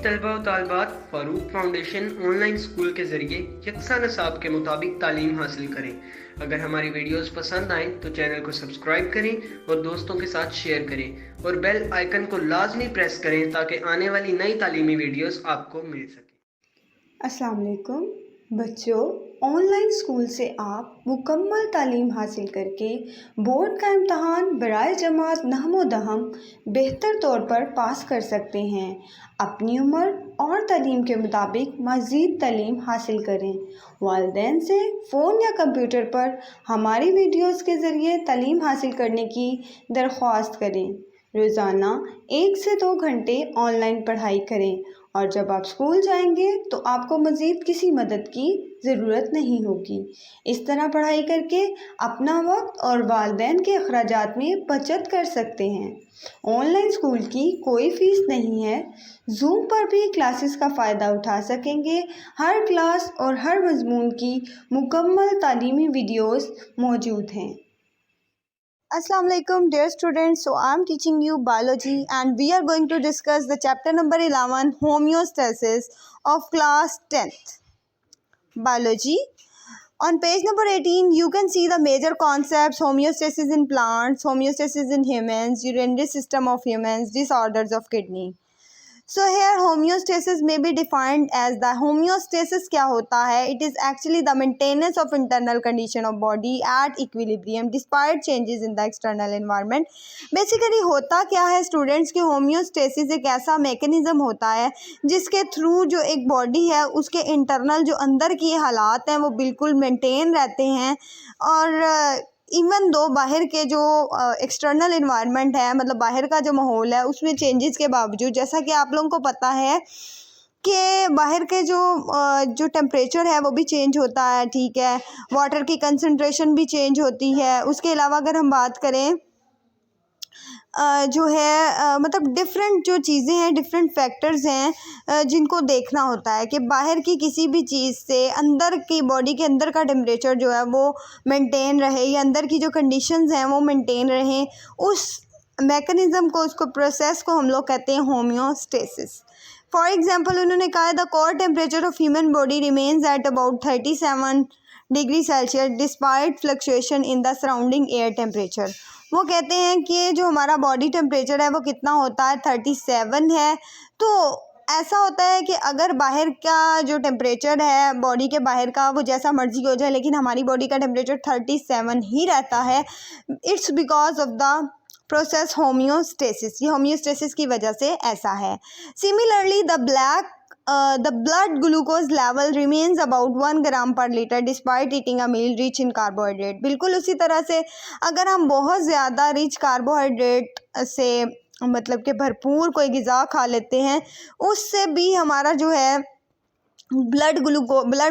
तलबा व तालिबात Farooq foundation online school के ज़रिए यकसा निसाब के मुताबिक तालीम हासिल करें। अगर हमारी वीडियोस पसंद आएँ तो चैनल को सब्सक्राइब करें और दोस्तों के साथ शेयर करें और बेल आइकन को लाजमी प्रेस करें ताकि आने वाली नई तालीमी वीडियोस आपको मिल सके। अस्सलाम वालेकुम बच्चों, ऑनलाइन स्कूल से आप मुकम्मल तालीम हासिल करके बोर्ड का इम्तहान बराए जमात नहमो दहम बेहतर तौर पर पास कर सकते हैं। अपनी उम्र और तालीम के मुताबिक मज़ीद तालीम हासिल करें। वालिदैन से फ़ोन या कंप्यूटर पर हमारी वीडियोस के ज़रिए तालीम हासिल करने की दरख्वास्त करें। रोज़ाना 1 से 2 घंटे ऑनलाइन पढ़ाई करें और जब आप स्कूल जाएंगे तो आपको मज़ीद किसी मदद की ज़रूरत नहीं होगी। इस तरह पढ़ाई करके अपना वक्त और वालिदैन के अखराजात में बचत कर सकते हैं। ऑनलाइन स्कूल की कोई फ़ीस नहीं है। जूम पर भी क्लासेस का फ़ायदा उठा सकेंगे। हर क्लास और हर मज़मून की मुकम्मल तालीमी वीडियोस मौजूद हैं। Assalamu alaikum dear students, so I am teaching you biology and we are going to discuss the chapter number 11 homeostasis of class 10th biology. On page number 18 you can see the major concepts: homeostasis in plants, homeostasis in humans, urinary system of humans, disorders of kidney. So here homeostasis may be defined as the homeostasis क्या होता है? It is actually the maintenance of internal condition of body at equilibrium despite changes in the external environment. Basically होता क्या है students कि homeostasis एक ऐसा mechanism होता है जिसके थ्रू जो एक बॉडी है उसके इंटरनल जो अंदर की हालात हैं वो बिल्कुल मेंटेन रहते हैं और इवन दो बाहर के जो एक्सटर्नल इन्वायरमेंट है, मतलब बाहर का जो माहौल है उसमें चेंजेस के बावजूद, जैसा कि आप लोगों को पता है कि बाहर के जो टेम्परेचर है वो भी चेंज होता है, ठीक है, वाटर की कंसंट्रेशन भी चेंज होती है। उसके अलावा अगर हम बात करें जो है मतलब डिफरेंट जो चीज़ें हैं, डिफरेंट फैक्टर्स हैं जिनको देखना होता है कि बाहर की किसी भी चीज़ से अंदर की बॉडी के अंदर का टेम्परेचर जो है वो मेंटेन रहे या अंदर की जो कंडीशंस हैं वो मेंटेन रहें। उस मैकेनिज़्म को, उसको प्रोसेस को हम लोग कहते हैं होम्योस्टेसिस। फॉर एग्जांपल उन्होंने कहा है the core temperature of human body remains at about 37 degree Celsius despite fluctuation in the surrounding air temperature. वो कहते हैं कि जो हमारा बॉडी टेम्परेचर है वो कितना होता है, 37 है। तो ऐसा होता है कि अगर बाहर का जो टेम्परेचर है बॉडी के बाहर का वो जैसा मर्जी हो जाए लेकिन हमारी बॉडी का टेम्परेचर 37 ही रहता है। It's because of the process homeostasis. ये होम्योस्टेसिस की वजह से ऐसा है। Similarly the blood glucose level remains about 1 gram per liter despite eating a meal rich in carbohydrate। बिल्कुल उसी तरह से अगर हम बहुत ज़्यादा रिच कार्बोहाइड्रेट से मतलब कि भरपूर कोई ग़िज़ा खा लेते हैं उससे भी हमारा जो है ब्लड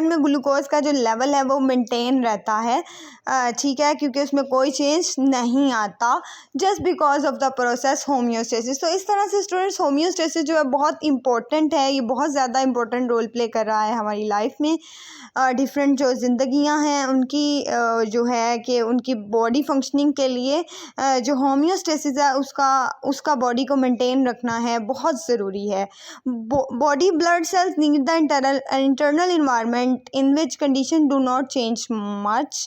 में ग्लूकोज का जो लेवल है वो मेंटेन रहता है, ठीक है, क्योंकि उसमें कोई चेंज नहीं आता just because of the process homeostasis. तो इस तरह से स्टूडेंट्स होम्योस्टेसिस जो है बहुत इंपॉर्टेंट है, ये बहुत ज़्यादा इंपॉर्टेंट रोल प्ले कर रहा है हमारी लाइफ में। डिफरेंट जो ज़िंदगियां हैं उनकी जो है कि उनकी बॉडी फंक्शनिंग के लिए जो होम्योस्टेसिस है उसका बॉडी को मेंटेन रखना है, बहुत ज़रूरी है। Body blood cells need the internal environment in which condition do not change much।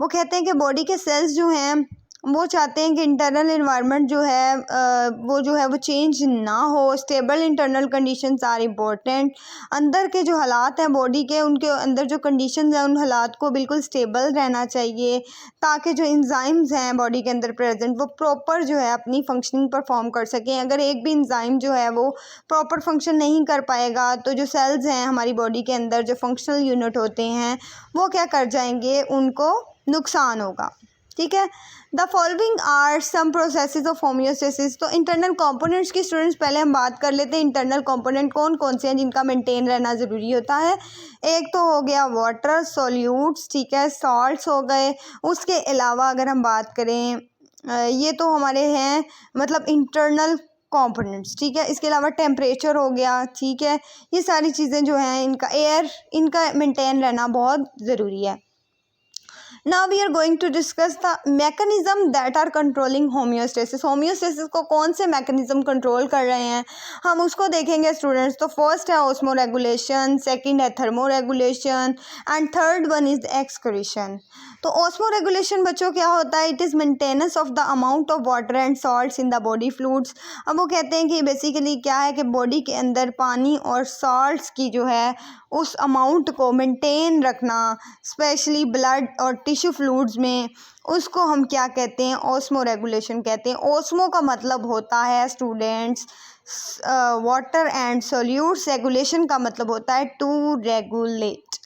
वो कहते हैं कि बॉडी के सेल्स जो हैं वो चाहते हैं कि इंटरनल इन्वायरमेंट जो है वो चेंज ना हो। Stable internal conditions are important. अंदर के जो हालात हैं बॉडी के, उनके अंदर जो कंडीशंस हैं उन हालात को बिल्कुल स्टेबल रहना चाहिए ताकि जो एंजाइम्स हैं बॉडी के अंदर प्रेजेंट वो प्रॉपर जो है अपनी फंक्शनिंग परफॉर्म कर सकें। अगर एक भी एंजाइम जो है वो प्रॉपर फंक्शन नहीं कर पाएगा तो जो सेल्स हैं हमारी बॉडी के अंदर, जो फंक्शनल यूनिट होते हैं, वो क्या कर जाएंगे, उनको नुकसान होगा, ठीक है। The following are some processes of homeostasis. तो इंटरनल कंपोनेंट्स की स्टूडेंट्स पहले हम बात कर लेते हैं। इंटरनल कंपोनेंट कौन कौन से हैं जिनका मेंटेन रहना ज़रूरी होता है। एक तो हो गया वाटर सॉल्यूट्स, ठीक है, सॉल्ट्स हो गए। उसके अलावा अगर हम बात करें ये तो हमारे हैं मतलब इंटरनल कंपोनेंट्स, ठीक है। इसके अलावा टेम्परेचर हो गया, ठीक है। ये सारी चीज़ें जो हैं इनका मेंटेन रहना बहुत ज़रूरी है। Now we are going to discuss the mechanism that are controlling homeostasis. Homeostasis को कौन से मैकेनिज्म कंट्रोल कर रहे हैं हम उसको देखेंगे स्टूडेंट्स। तो फर्स्ट है ऑस्मो रेगुलेशन, सेकंड है thermo regulation and third one is excretion. तो ऑस्मो रेगुलेशन बच्चों क्या होता है? It is maintenance of the amount of water and salts in the body fluids. अब वो कहते हैं कि बेसिकली क्या है कि बॉडी के अंदर पानी और सॉल्ट्स की जो है उस अमाउंट को मेंटेन रखना, स्पेशली ब्लड और टिश्यू फ्लूइड्स में, उसको हम क्या कहते हैं? ऑस्मो रेगुलेशन कहते हैं। ऑस्मो का मतलब होता है students water and solutes, regulation का मतलब होता है to regulate.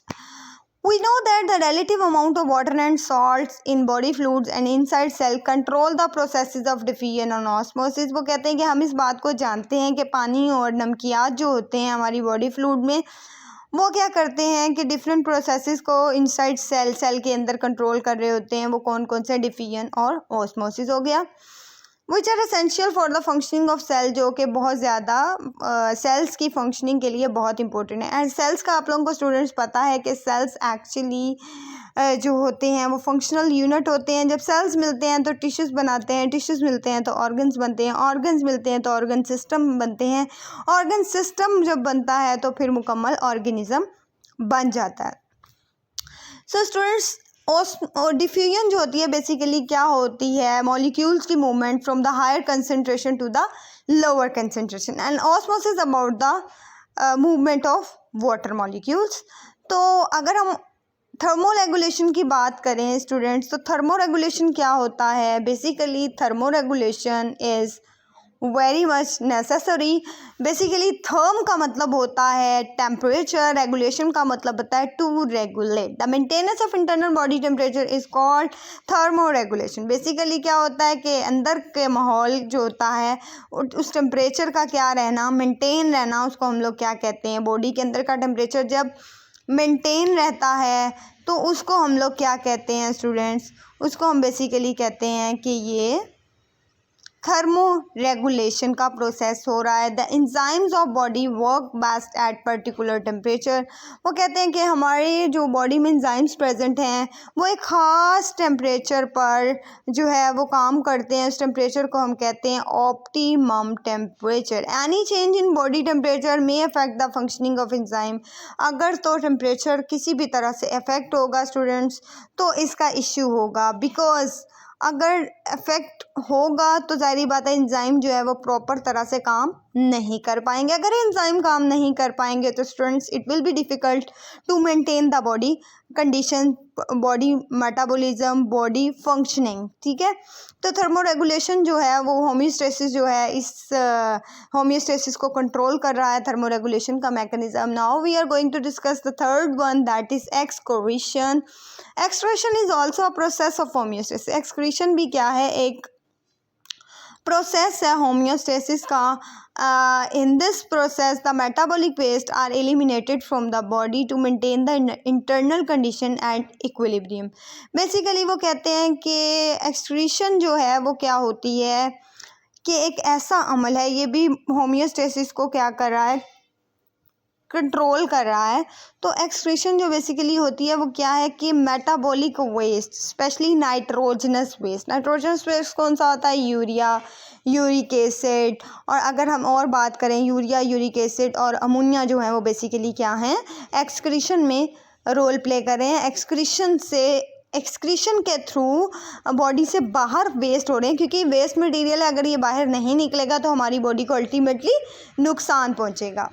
We know that the relative amount of water and salts in body fluids and inside cell control the processes of diffusion and osmosis। वो कहते हैं कि हम इस बात को जानते हैं कि पानी और नमकियात जो होते हैं हमारी बॉडी फ्लूइड में वो क्या करते हैं कि डिफरेंट प्रोसेसेस को इनसाइड सेल के अंदर कंट्रोल कर रहे होते हैं। वो कौन कौन से? डिफ्यूजन और ऑस्मोसिस हो गया। Which are essential for the functioning of cell, जो कि बहुत ज़्यादा सेल्स की फंक्शनिंग के लिए बहुत इंपॉर्टेंट है। एंड सेल्स का आप लोगों को स्टूडेंट्स पता है कि सेल्स एक्चुअली जो होते हैं वो फंक्शनल यूनिट होते हैं। जब सेल्स मिलते हैं तो टिश्यूज़ बनाते हैं, टिश्यूज़ मिलते हैं तो ऑर्गन्स बनते हैं, ऑर्गन्स मिलते हैं तो ऑर्गन सिस्टम बनते हैं, ऑर्गन सिस्टम जब बनता है तो फिर मुकम्मल ऑर्गेनिज्म बन जाता है। सो स्टूडेंट्स डिफ्यूजन जो होती है बेसिकली क्या होती है? मॉलिक्यूल्स की movement from the higher concentration to the lower concentration and osmosis about the movement of water molecules. तो अगर हम थर्मो रेगुलेशन की बात करें स्टूडेंट्स, तो थर्मो रेगुलेशन क्या होता है? Basically thermo regulation is very much necessary. Basically therm का मतलब होता है टेम्परेचर, रेगुलेशन का मतलब होता है to regulate. The maintenance of internal body temperature is called thermo regulation. Basically क्या होता है कि अंदर के माहौल जो होता है उस टेम्परेचर का क्या रहना, मेंटेन रहना, उसको हम लोग क्या कहते हैं? बॉडी के अंदर का टेम्परेचर जब मेंटेन रहता है तो उसको हम लोग क्या कहते हैं स्टूडेंट्स? उसको हम बेसिकली कहते हैं कि ये थर्मो रेगुलेशन का प्रोसेस हो रहा है। The enzymes of body work best at particular temperature. वो कहते हैं कि हमारे जो बॉडी में एंजाइम्स प्रेजेंट हैं वो एक ख़ास टेम्परेचर पर जो है वो काम करते हैं। उस टेम्परेचर को हम कहते हैं optimum temperature. Any change in body temperature may affect the functioning of enzyme. अगर तो टेम्परेचर किसी भी तरह से अफेक्ट होगा स्टूडेंट्स तो इसका इश्यू होगा, बिकॉज अगर इफेक्ट होगा तो जाहिर बात है एंजाइम जो है वो प्रॉपर तरह से काम नहीं कर पाएंगे। अगर एंजाइम काम नहीं कर पाएंगे तो students it will be difficult to maintain the body condition, body metabolism, body functioning. ठीक है, तो थर्मो रेगुलेशन जो है वो होम्योस्टेसिस जो है इस होम्योस्टेसिस को कंट्रोल कर रहा है, थर्मो रेगुलेशन का mechanism. Now we are going to discuss the third one, that is excretion. Excretion is also a process of homeostasis. Excretion भी क्या है? एक प्रोसेस है होम्योस्टेसिस का। In this process the metabolic waste are eliminated from the body to maintain the internal condition and equilibrium. Basically वो कहते हैं कि एक्सक्रीशन जो है वो क्या होती है कि एक ऐसा अमल है, ये भी होम्योस्टेसिस को क्या कर रहा है? कंट्रोल कर रहा है। तो एक्सक्रीशन जो बेसिकली होती है वो क्या है कि metabolic waste, specially nitrogenous waste. Nitrogenous waste कौन सा होता है? Urea, uric acid. और अगर हम और बात करें यूरिया, यूरिक एसिड और अमोनिया जो है वो बेसिकली क्या हैं? एक्सक्रीशन में रोल प्ले कर रहे हैं। एक्सक्रीशन के थ्रू बॉडी से बाहर वेस्ट हो रहे हैं, क्योंकि वेस्ट मटेरियल है, अगर ये बाहर नहीं निकलेगा तो हमारी बॉडी को अल्टीमेटली नुकसान पहुंचेगा।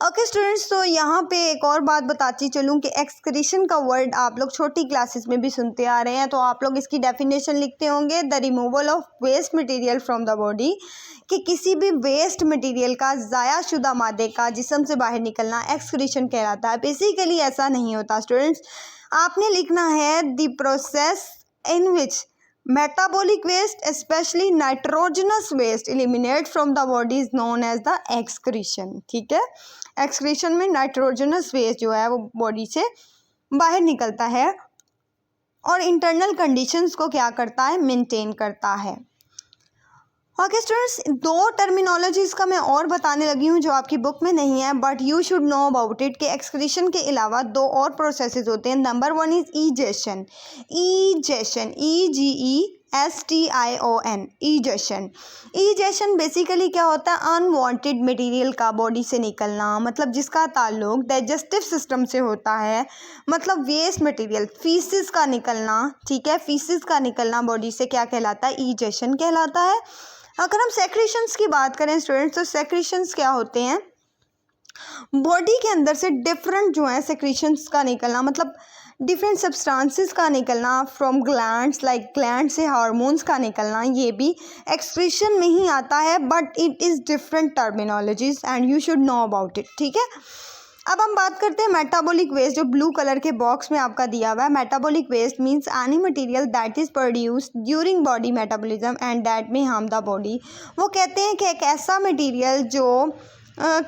ओके स्टूडेंट्स, तो यहाँ पे एक और बात बताती चलूँ कि एक्सक्रीशन का वर्ड आप लोग छोटी क्लासेस में भी सुनते आ रहे हैं, तो आप लोग इसकी डेफिनेशन लिखते होंगे, the removal of waste material from the body, कि किसी भी वेस्ट मटेरियल का, ज़ायाशुदा मादे का जिस्म से बाहर निकलना एक्सक्रीशन कहलाता है। बेसिकली ऐसा नहीं होता स्टूडेंट्स, आपने लिखना है the process in which metabolic waste, especially nitrogenous waste, eliminate from the body is known as the excretion। ठीक है, एक्सक्रीशन में नाइट्रोजनस वेस्ट जो है वो बॉडी से बाहर निकलता है और इंटरनल कंडीशंस को क्या करता है? मेंटेन करता है। ओके स्टूडेंट्स, दो टर्मिनोलॉजीज़ का मैं और बताने लगी हूँ जो आपकी बुक में नहीं है, but you should know about it कि एक्सक्रीशन के अलावा दो और प्रोसेसेस होते हैं। Number one is ईजेशन। ईजेशन, EGESTION, ईजेशन। ईजेशन basically क्या होता है? अनवांटेड मटेरियल का बॉडी से निकलना, मतलब जिसका ताल्लुक डाइजेस्टिव सिस्टम से होता है, मतलब वेस्ट मटेरियल, फीसिस का निकलना, ठीक है, फीसिस का निकलना बॉडी से क्या कहलाता है? ईजेशन कहलाता है। अगर हम सेक्रेशंस की बात करें स्टूडेंट्स, तो सेक्रेशंस क्या होते हैं? बॉडी के अंदर से डिफरेंट जो है सेक्रेशंस का निकलना, मतलब डिफरेंट सब्सटेंसेस का निकलना फ्रॉम ग्लैंड्स, लाइक ग्लैंड से हार्मोन्स का निकलना, ये भी एक्सक्रीशन में ही आता है, but it is different terminologies and you should know about it, ठीक है। अब हम बात करते हैं मेटाबॉलिक वेस्ट, जो ब्लू कलर के बॉक्स में आपका दिया हुआ है। Metabolic waste means any material that is produced during body metabolism and that may harm the body. वो कहते हैं कि एक ऐसा मटेरियल जो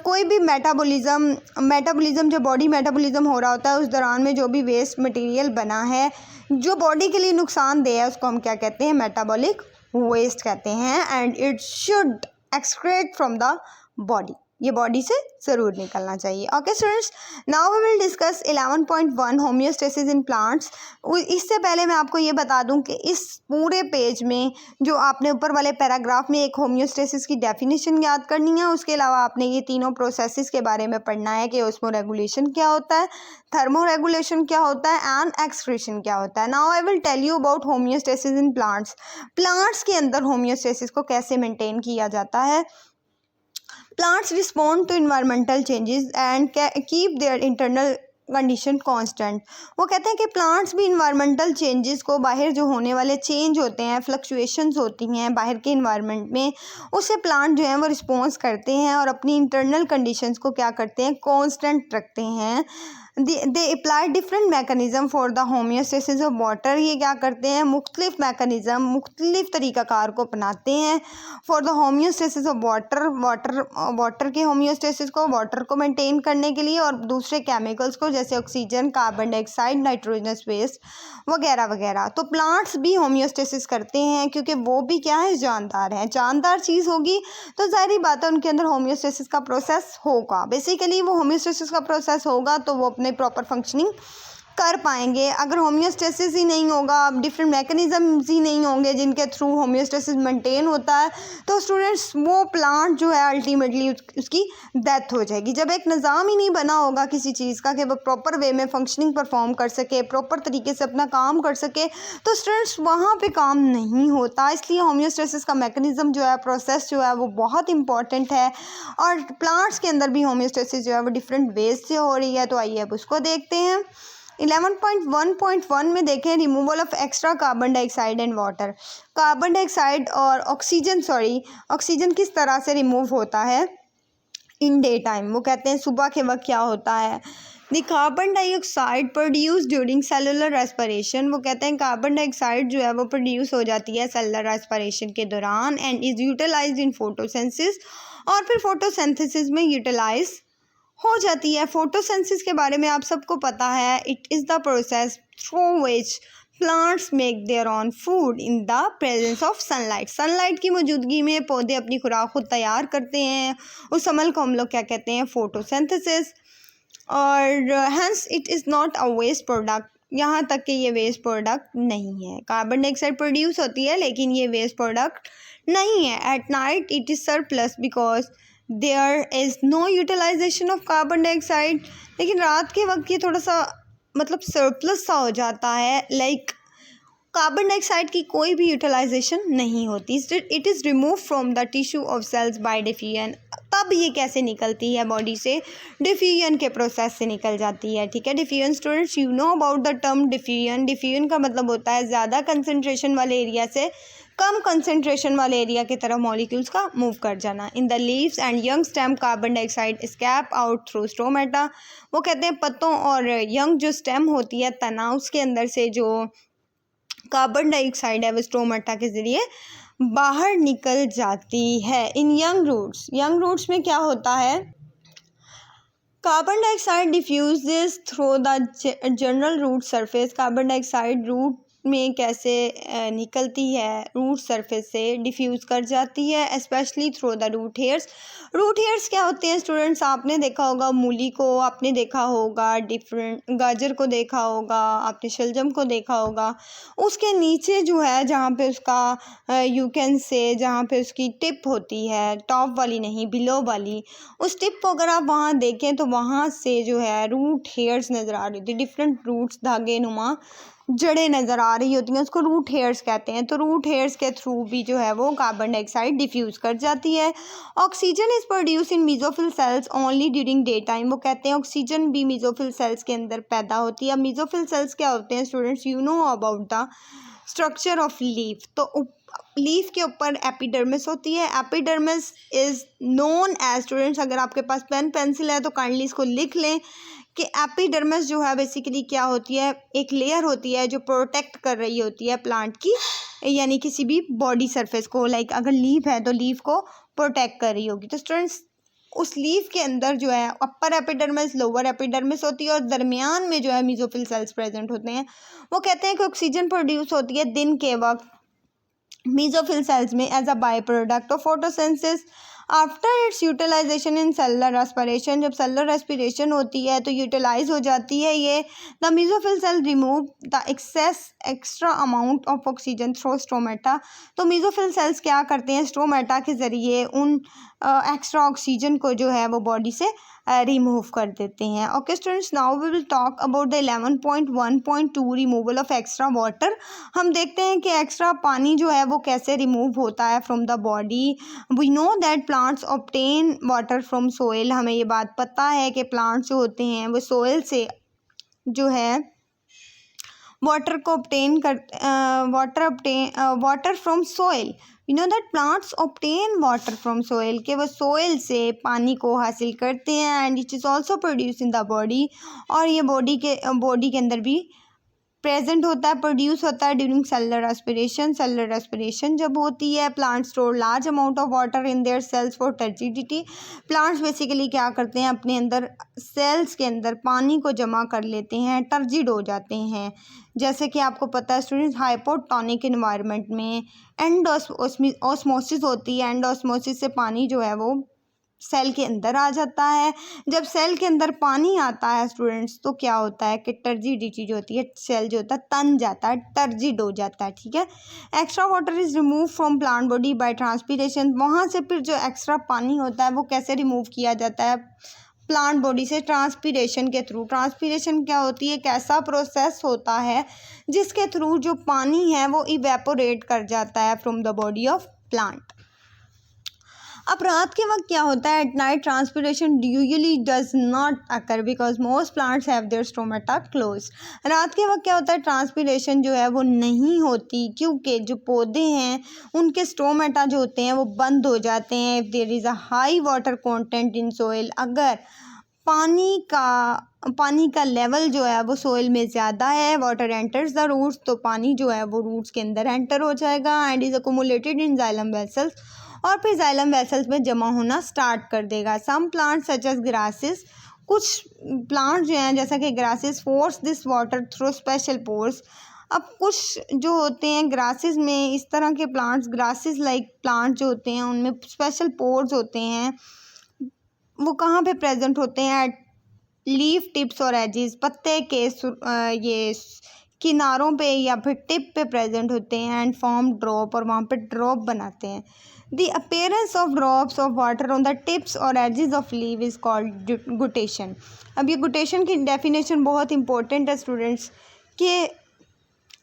कोई भी मेटाबॉलिज्म जो बॉडी मेटाबॉलिज्म हो रहा होता है उस दौरान में जो भी वेस्ट मटेरियल बना है जो बॉडी के लिए नुकसानदेह है, उसको हम क्या कहते हैं? मेटाबॉलिक वेस्ट कहते हैं। And it should excrete from the body, ये बॉडी से ज़रूर निकलना चाहिए। Okay students, now we will discuss 11.1 homeostasis in plants. इससे पहले मैं आपको ये बता दूं कि इस पूरे पेज में जो आपने ऊपर वाले पैराग्राफ में एक होम्योस्टेसिस की डेफिनेशन याद करनी है, उसके अलावा आपने ये तीनों प्रोसेसेस के बारे में पढ़ना है कि ऑस्मोरेगुलेशन क्या होता है, थर्मोरेगुलेशन क्या होता है एंड एक्सक्रीशन क्या होता है। Now I will tell you about homeostasis in plants. Plants के अंदर होम्योस्टेसिस को कैसे मेंटेन किया जाता है। Plants respond to environmental changes and keep their internal condition constant. वो कहते हैं कि प्लांट्स भी इन्वायरमेंटल चेंजेस को, बाहर जो होने वाले चेंज होते हैं, फ्लक्चुएशंस होती हैं बाहर के इन्वायरमेंट में, उससे प्लांट जो हैं वो रिस्पॉन्स करते हैं और अपनी इंटरनल कंडीशंस को क्या करते हैं? कांस्टेंट रखते हैं। They apply different mechanism for the homeostasis of water. ये क्या करते हैं? मुख्तलिफ मैकेनिज़्म, मुख्तलिफ तरीक़ाकार को अपनाते हैं for the homeostasis of water के होम्योस्टेसिस को, वाटर को मेंटेन करने के लिए, और दूसरे केमिकल्स को जैसे oxygen, carbon dioxide, nitrogenous waste वगैरह वगैरह। तो प्लांट्स भी होम्योस्टेसिस करते हैं क्योंकि वो भी क्या है? जानदार हैं। जानदार चीज़ होगी तो ज़ाहिर बात है उनके अंदर होम्योस्टेसिस का प्रोसेस होगा। बेसिकली वो होम्योस्टेसिस का प्रोसेस होगा तो वो अपने प्रॉपर फंक्शनिंग कर पाएंगे। अगर होम्योस्टेसिस ही नहीं होगा, डिफरेंट मैकेनिज़म्स ही नहीं होंगे जिनके थ्रू होम्योस्टेसिस मेंटेन होता है, तो स्टूडेंट्स वो प्लांट जो है अल्टीमेटली उसकी डेथ हो जाएगी। जब एक निज़ाम ही नहीं बना होगा किसी चीज़ का कि वो प्रॉपर वे में फंक्शनिंग परफॉर्म कर सके, प्रॉपर तरीके से अपना काम कर सके, तो स्टूडेंट्स वहाँ पे काम नहीं होता। इसलिए होम्योस्टेसिस का मैकेनिज़्म जो है, प्रोसेस जो है वो बहुत इंपॉर्टेंट है, और प्लांट्स के अंदर भी होम्योस्टेसिस जो है वो डिफरेंट वेज से हो रही है। तो आइए अब उसको देखते हैं। 11.1.1 में देखें, removal of extra carbon dioxide and water. Carbon dioxide और ऑक्सीजन किस तरह से रिमूव होता है इन डे टाइम। वो कहते हैं सुबह के वक्त क्या होता है? The carbon dioxide produce during cellular respiration. वो कहते हैं कार्बन डाइऑक्साइड जो है वो प्रोड्यूस हो जाती है सेलुलर रेस्पिरेशन के दौरान, and is utilized in photosynthesis, और फिर फोटोसिंथेसिस में यूटिलाइज हो जाती है। फोटोसिंथेसिस के बारे में आप सबको पता है। It is the process through which plants make their on food in the presence of sunlight. Sunlight की मौजूदगी में पौधे अपनी खुराक खुद तैयार करते हैं। उस अमल को हम लोग क्या कहते हैं? फोटोसिंथेसिस। और hence it is not a waste product, यहाँ तक कि ये वेस्ट प्रोडक्ट नहीं है। कार्बन डाइऑक्साइड प्रोड्यूस होती है लेकिन ये वेस्ट प्रोडक्ट नहीं है। At night it is surplus because there is no utilization of carbon dioxide. लेकिन रात के वक्त ये थोड़ा सा मतलब सरप्लस सा हो जाता है, लाइक कार्बन डाइऑक्साइड की कोई भी यूटिलाइजेशन नहीं होती। It is remove from the tissue of cells by diffusion. तब ये कैसे निकलती है बॉडी से? डिफ्यूजन के प्रोसेस से निकल जाती है, ठीक है। Diffusion students, you know about the term diffusion. Diffusion का मतलब होता है ज़्यादा कंसनट्रेशन वाले एरिया से कम कंसनट्रेशन वाले एरिया की तरफ मॉलिक्यूल्स का मूव कर जाना। In the leaves and young stem carbon dioxide escape out through stomata. वो कहते हैं पत्तों और यंग जो स्टेम होती है, तना, उसके अंदर से जो कार्बन डाइऑक्साइड है वो स्टोमेटा के ज़रिए बाहर निकल जाती है। इन यंग रूट्स में क्या होता है? Carbon dioxide diffuses through the general root surface. Carbon dioxide root में कैसे निकलती है, रूट सरफेस से डिफ्यूज़ कर जाती है specially through the root hairs. Root hairs क्या होते हैं स्टूडेंट्स? आपने देखा होगा मूली को, आपने देखा होगा डिफरेंट गाजर को देखा होगा, आपने शलजम को देखा होगा। उसके नीचे जो है जहाँ पे उसका यू कैन से जहाँ पे उसकी टिप होती है, टॉप वाली नहीं बिलो वाली, उस टिप को अगर आप वहाँ देखें तो वहाँ से जो है रूट हेयर्स नज़र आ रही होती है, डिफरेंट रूट्स धागे नुमा जड़ें नज़र आ रही होती हैं, उसको रूट हेयर्स कहते हैं। तो रूट हेयर्स के थ्रू भी जो है वो कार्बन डाइऑक्साइड डिफ्यूज़ कर जाती है। Oxygen is produce in mesophyll cells only during day time. वो कहते हैं ऑक्सीजन भी मेसोफिल सेल्स के अंदर पैदा होती है। अब मेसोफिल सेल्स क्या होते हैं students? You know about the structure of leaf. तो लीफ के ऊपर एपिडर्मिस होती है। Epidermis is known as, students अगर आपके पास पेन पेंसिल है तो काइंडली इसको लिख लें कि एपिडर्मिस जो है बेसिकली क्या होती है, एक लेयर होती है जो प्रोटेक्ट कर रही होती है प्लांट की, यानी किसी भी बॉडी सरफेस को। लाइक अगर लीफ है तो लीफ को प्रोटेक्ट कर रही होगी। तो स्टूडेंट्स उस लीफ के अंदर जो है अपर एपिडर्मिस, लोअर एपिडर्मिस होती है और दरमियान में जो है मेसोफिल सेल्स प्रेजेंट होते हैं। वो कहते हैं कि ऑक्सीजन प्रोड्यूस होती है दिन के वक्त मेसोफिल सेल्स में as a by product of photosynthesis after its utilization in cellular respiration. जब सेलुलर रेस्पिरेशन होती है तो यूटिलाइज हो जाती है ये। The mesophyll cell remove the extra amount of oxygen through stomata. तो मेसोफिल सेल्स क्या करते हैं? स्टोमेटा के ज़रिए उन एक्स्ट्रा ऑक्सीजन को जो है वो बॉडी से रिमूव कर देते हैं। Okay students, now we will talk about the 11.1.2 removal of extra water. हम देखते हैं कि एक्स्ट्रा पानी जो है वो कैसे रिमूव होता है from the body. We know that plants obtain water from soil. हमें ये बात पता है कि प्लांट्स जो होते हैं वो सोइल से जो है वाटर को ऑब्टेन कर water from soil. You know that plants obtain water from soil, कि वो सोइल से पानी को हासिल करते हैं and it is also produce in the body. और ये बॉडी के अंदर भी प्रेजेंट होता है, प्रोड्यूस होता है during cellular respiration. Cellular respiration जब होती है plants store large amount of water in their cells for turgidity. Plants basically क्या करते हैं? अपने अंदर सेल्स के अंदर पानी को जमा कर लेते हैं, टर्जिड हो जाते हैं। जैसे कि आपको पता है स्टूडेंट्स, हाइपोटोनिक इन्वायरमेंट में ऑस्मोसिस होती है। एंडोस्मोसिस से पानी जो है वो सेल के अंदर आ जाता है। जब सेल के अंदर पानी आता है स्टूडेंट्स तो क्या होता है कि टर्जिडिटी जो होती है, सेल जो होता है तन जाता है, टर्जिड हो जाता है। ठीक है। Extra water is remove from plant body by transpiration. वहाँ से फिर जो एक्स्ट्रा पानी होता है वो कैसे रिमूव किया जाता है प्लांट बॉडी से? ट्रांसपीरेशन के थ्रू। ट्रांसपीरेशन क्या होती है? एक ऐसा प्रोसेस होता है जिसके थ्रू जो पानी है वो इवेपोरेट कर जाता है from the body of plant. अब रात के वक्त क्या होता है? At night transpiration usually does not occur because most plants have their stomata close. रात के वक्त क्या होता है? ट्रांसपीरेशन जो है वो नहीं होती क्योंकि जो पौधे हैं उनके स्टोमेटा जो होते हैं वो बंद हो जाते हैं। If there is a high water content in soil, अगर पानी का लेवल जो है वो सोइल में ज़्यादा है, वाटर एंटर्स द रूट्स, तो पानी जो है वो रूट्स के अंदर एंटर हो जाएगा and is accumulated in xylem vessels, और फिर जाइलम वेसल्स में जमा होना स्टार्ट कर देगा। Some plants such as grasses, कुछ प्लांट्स जो हैं जैसा कि grasses force this water through special pores. अब कुछ जो होते हैं ग्रासेस में, इस तरह के प्लांट्स, ग्रासेस लाइक प्लांट जो होते हैं उनमें स्पेशल पोर्स होते हैं। वो कहाँ पे प्रेजेंट होते हैं? एट लीफ टिप्स और एजेस, पत्ते के ये किनारों पे या फिर टिप पे प्रेजेंट होते हैं एंड फॉर्म ड्रॉप, और वहाँ पे ड्रॉप बनाते हैं। The appearance of drops of water on the tips और edges of leave is called guttation. अब ये गुटेशन की डेफिनेशन बहुत इंपॉर्टेंट है स्टूडेंट्स, कि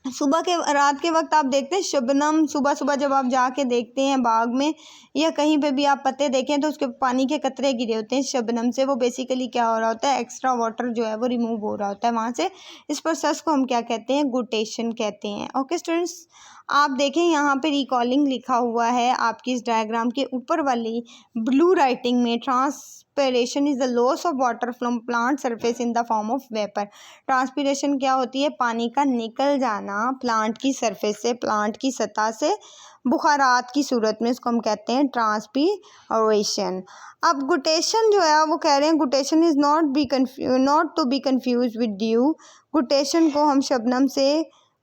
सुबह के रात के वक्त आप देखते हैं शबनम, सुबह सुबह जब आप जाके देखते हैं बाग में या कहीं पे भी आप पत्ते देखें तो उसके पानी के कतरे गिरे होते हैं शबनम से। वो बेसिकली क्या हो रहा होता है? एक्स्ट्रा वाटर जो है वो रिमूव हो रहा होता है वहाँ से। इस प्रोसेस को हम क्या कहते हैं? गुटेशन कहते हैं। ओके स्टूडेंट्स, आप देखें यहाँ पे रिकॉलिंग लिखा हुआ है आपकी इस डायग्राम के ऊपर वाली ब्लू राइटिंग में। Transpiration is the loss of water from plant surface in the form of vapour. Transpiration क्या होती है? पानी का निकल जाना प्लांट की सरफेस से, प्लांट की सतह से बुखारात की सूरत में, इसको हम कहते हैं ट्रांसपीरेशन। अब गुटेशन जो है वो कह रहे हैं guttation is not to be confuse with dew. Guttation को हम शबनम से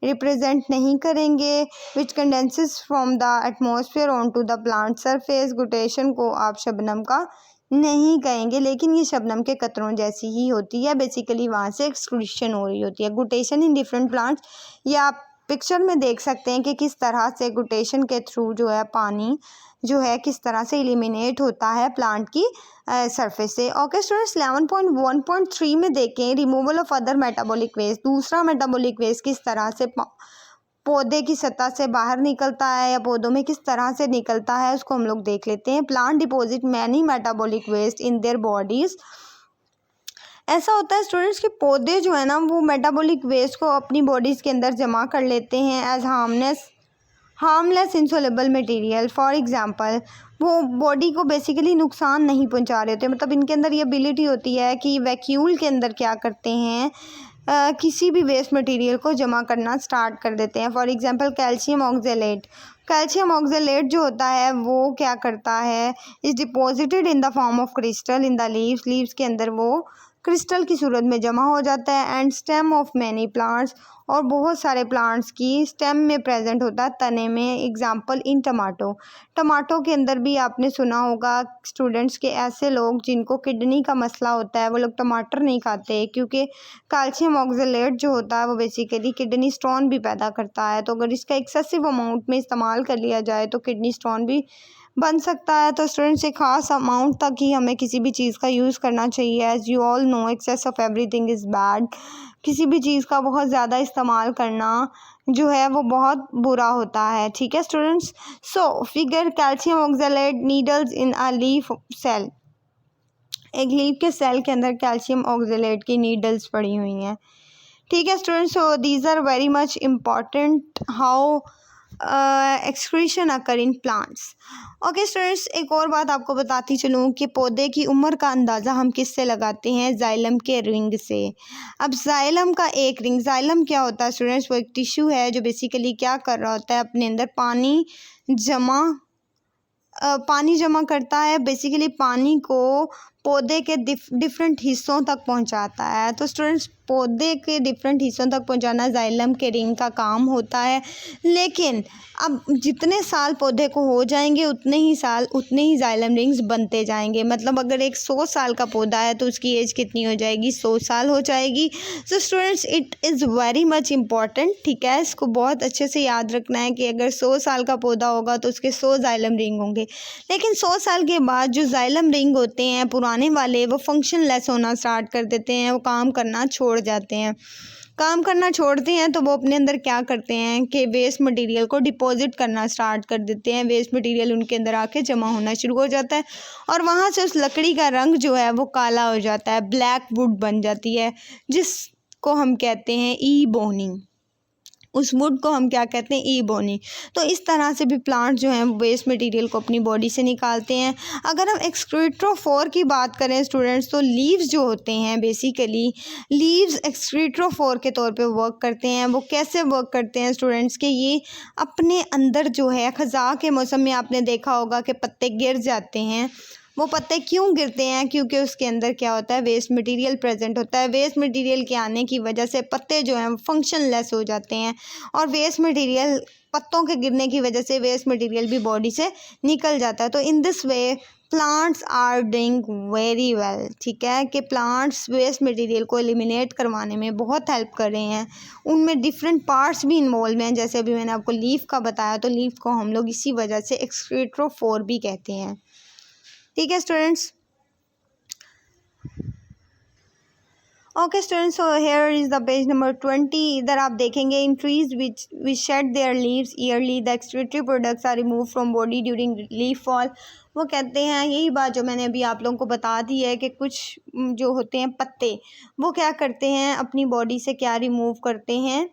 रिप्रेजेंट नहीं करेंगे। Which condenses from the atmosphere on to the plant surface, guttation को आप शबनम का नहीं कहेंगे, लेकिन ये शबनम के कतरों जैसी ही होती है। बेसिकली वहाँ से एक्सक्रीशन हो रही होती है। गुटेशन इन डिफरेंट प्लांट्स, ये आप पिक्चर में देख सकते हैं कि किस तरह से गुटेशन के थ्रू जो है पानी जो है किस तरह से एलिमिनेट होता है प्लांट की सरफेस से। ओके स्टूडेंट्स, 11.1.3 में देखें removal of other metabolic waste. दूसरा मेटाबॉलिक वेस्ट किस तरह से पौधे की सतह से बाहर निकलता है या पौधों में किस तरह से निकलता है, उसको हम लोग देख लेते हैं। Plant deposit many metabolic waste in their bodies. ऐसा होता है स्टूडेंट्स कि पौधे जो है ना वो मेटाबॉलिक वेस्ट को अपनी बॉडीज़ के अंदर जमा कर लेते हैं as harmless insoluble material. For example, वो बॉडी को बेसिकली नुकसान नहीं पहुंचा रहे होते, मतलब इनके अंदर ये एबिलिटी होती है कि वैक्यूल के अंदर क्या करते हैं, किसी भी वेस्ट मटेरियल को जमा करना स्टार्ट कर देते हैं। For example calcium oxalate. Calcium oxalate जो होता है वो क्या करता है, is deposited in the form of crystal in the leaves. Leaves के अंदर वो क्रिस्टल की सूरत में जमा हो जाता है। And stem of many plants, और बहुत सारे प्लांट्स की स्टेम में प्रेजेंट होता है, तने में। Example in tomato. टमाटो के अंदर भी आपने सुना होगा स्टूडेंट्स के ऐसे लोग जिनको किडनी का मसला होता है वो लोग टमाटर नहीं खाते, क्योंकि कैल्शियम ऑक्जेलेट जो होता है वो बेसिकली किडनी स्टोन भी पैदा करता है। तो अगर इसका एक्सेसिव अमाउंट में इस्तेमाल कर लिया जाए तो किडनी स्टोन भी बन सकता है। तो स्टूडेंट्स एक ख़ास अमाउंट तक ही हमें किसी भी चीज़ का यूज़ करना चाहिए। As you all know excess of everything is bad. किसी भी चीज़ का बहुत ज़्यादा इस्तेमाल करना जो है वो बहुत बुरा होता है। ठीक है students, so figure calcium oxalate needles in a leaf cell. एक लीफ के सेल के अंदर कैल्शियम ऑक्जेलेट की नीडल्स पड़ी हुई हैं। ठीक है students, so these are very much important how excretion occur in plants. Okay students, एक और बात आपको बताती चलूँ कि पौधे की उम्र का अंदाज़ा हम किससे लगाते हैं, जाइलम के रिंग से। अब जाइलम का एक रिंग, जाइलम क्या होता है स्टूडेंट्स, वो एक टिश्यू है जो बेसिकली क्या कर रहा होता है, अपने अंदर पानी जमा करता है। बेसिकली पानी को पौधे के डिफरेंट हिस्सों तक पहुंचाता है। तो स्टूडेंट्स पौधे के डिफरेंट हिस्सों तक पहुंचाना जाइलम के रिंग का काम होता है। लेकिन अब जितने साल पौधे को हो जाएंगे उतने ही जाइलम रिंग्स बनते जाएंगे। मतलब अगर एक 100 साल का पौधा है तो उसकी एज कितनी हो जाएगी, 100 साल हो जाएगी। So students it is very much important. ठीक है, इसको बहुत अच्छे से याद रखना है कि अगर 100 साल का पौधा होगा तो उसके 100 जाइलम रिंग होंगे। लेकिन 100 साल के बाद जो जाइलम रिंग होते हैं पुराने वाले, वो फंक्शन लेस होना स्टार्ट कर देते हैं, वो काम करना छोड़ जाते हैं। काम करना छोड़ते हैं तो वो अपने अंदर क्या करते हैं कि वेस्ट मटेरियल को डिपॉजिट करना स्टार्ट कर देते हैं। वेस्ट मटेरियल उनके अंदर आके जमा होना शुरू हो जाता है और वहाँ से उस लकड़ी का रंग जो है वो काला हो जाता है, ब्लैक वुड बन जाती है, जिसको हम कहते हैं ई बोनी। उस वुड को हम क्या कहते हैं, ई बोनी। तो इस तरह से भी प्लांट जो हैं वेस्ट मटेरियल को अपनी बॉडी से निकालते हैं। अगर हम एक्सक्रीटोफोर की बात करें स्टूडेंट्स, तो लीव्स जो होते हैं बेसिकली लीव्स एक्सक्रीटोफोर के तौर पे वर्क करते हैं। वो कैसे वर्क करते हैं स्टूडेंट्स के, ये अपने अंदर जो है खज़ां के मौसम में आपने देखा होगा कि पत्ते गिर जाते हैं। वो पत्ते क्यों गिरते हैं, क्योंकि उसके अंदर क्या होता है, वेस्ट मटेरियल प्रेजेंट होता है। वेस्ट मटेरियल के आने की वजह से पत्ते जो हैं फंक्शन लेस हो जाते हैं और वेस्ट मटेरियल पत्तों के गिरने की वजह से वेस्ट मटेरियल भी बॉडी से निकल जाता है। तो in this way plants are doing very well. ठीक है, कि प्लांट्स वेस्ट मटेरियल को एलिमिनेट करवाने में बहुत हेल्प कर रहे हैं। उनमें डिफरेंट पार्ट्स भी इन्वॉल्व हैं, जैसे अभी मैंने आपको लीफ का बताया, तो लीफ को हम लोग इसी वजह से एक्सक्रीटोफोर भी कहते हैं। ठीक है students, okay students, so here is the page number 20। इधर आप देखेंगे in trees which shed their leaves early the excretory products are remove from body during leaf fall. वो कहते हैं, यही बात जो मैंने अभी आप लोगों को बता दी है कि कुछ जो होते हैं पत्ते वो क्या करते हैं, अपनी बॉडी से क्या रिमूव करते हैं,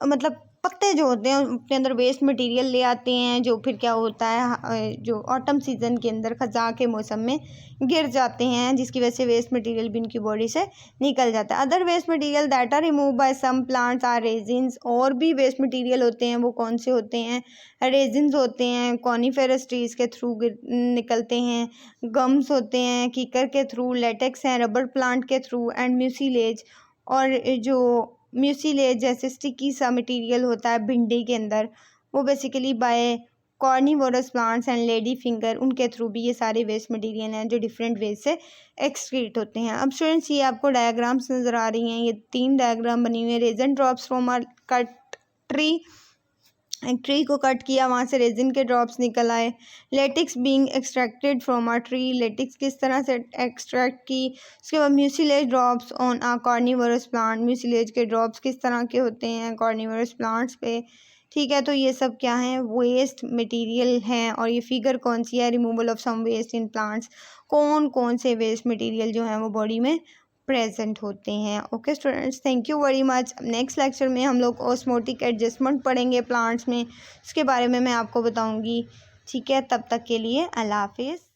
मतलब पत्ते जो होते हैं अपने अंदर वेस्ट मटेरियल ले आते हैं, जो फिर क्या होता है जो ऑटम सीज़न के अंदर खज़ां के मौसम में गिर जाते हैं, जिसकी वजह से वेस्ट मटेरियल भी उनकी बॉडी से निकल जाता है। Other waste material that are remove by some plants are resins. और भी वेस्ट मटेरियल होते हैं, वो कौन से होते हैं, रेजिन्स होते हैं, कॉनिफेरस ट्रीज़ के थ्रू निकलते हैं, गम्स होते हैं कीकर के थ्रू, लेटेक्स हैं रबर प्लांट के थ्रू, एंड म्यूसिलेज और जो म्यूसिलेज जैसे स्टिकी सा मटेरियल होता है भिंडी के अंदर, वो basically by carnivorous plants and lady finger, उनके थ्रू भी ये सारे वेस्ट मटेरियल हैं जो डिफरेंट वे से एक्सक्रीट होते हैं। अब स्टूडेंट्स ये आपको डायग्राम्स नज़र आ रही हैं, ये 3 डायग्राम बनी हुई है। Resin drops from a cut tree, एक ट्री को कट किया, वहाँ से रेजिन के ड्रॉप्स निकल आए। Latex being extracted from a tree, latex किस तरह से एक्सट्रैक्ट की। उसके बाद mucilage drops on a carnivorous plant, mucilage के ड्रॉप्स किस तरह के होते हैं कॉर्निवोरस प्लांट्स पे। ठीक है, तो ये सब क्या है, वेस्ट मटेरियल हैं। और ये फिगर कौन सी है, removal of some waste in plants, कौन कौन से वेस्ट मटेरियल जो हैं वो बॉडी में प्रेजेंट होते हैं। Okay students, thank you very much. Next lecture में हम लोग ऑस्मोटिक एडजस्टमेंट पढ़ेंगे प्लांट्स में, उसके बारे में मैं आपको बताऊंगी। ठीक है, तब तक के लिए अल्लाह हाफिज़।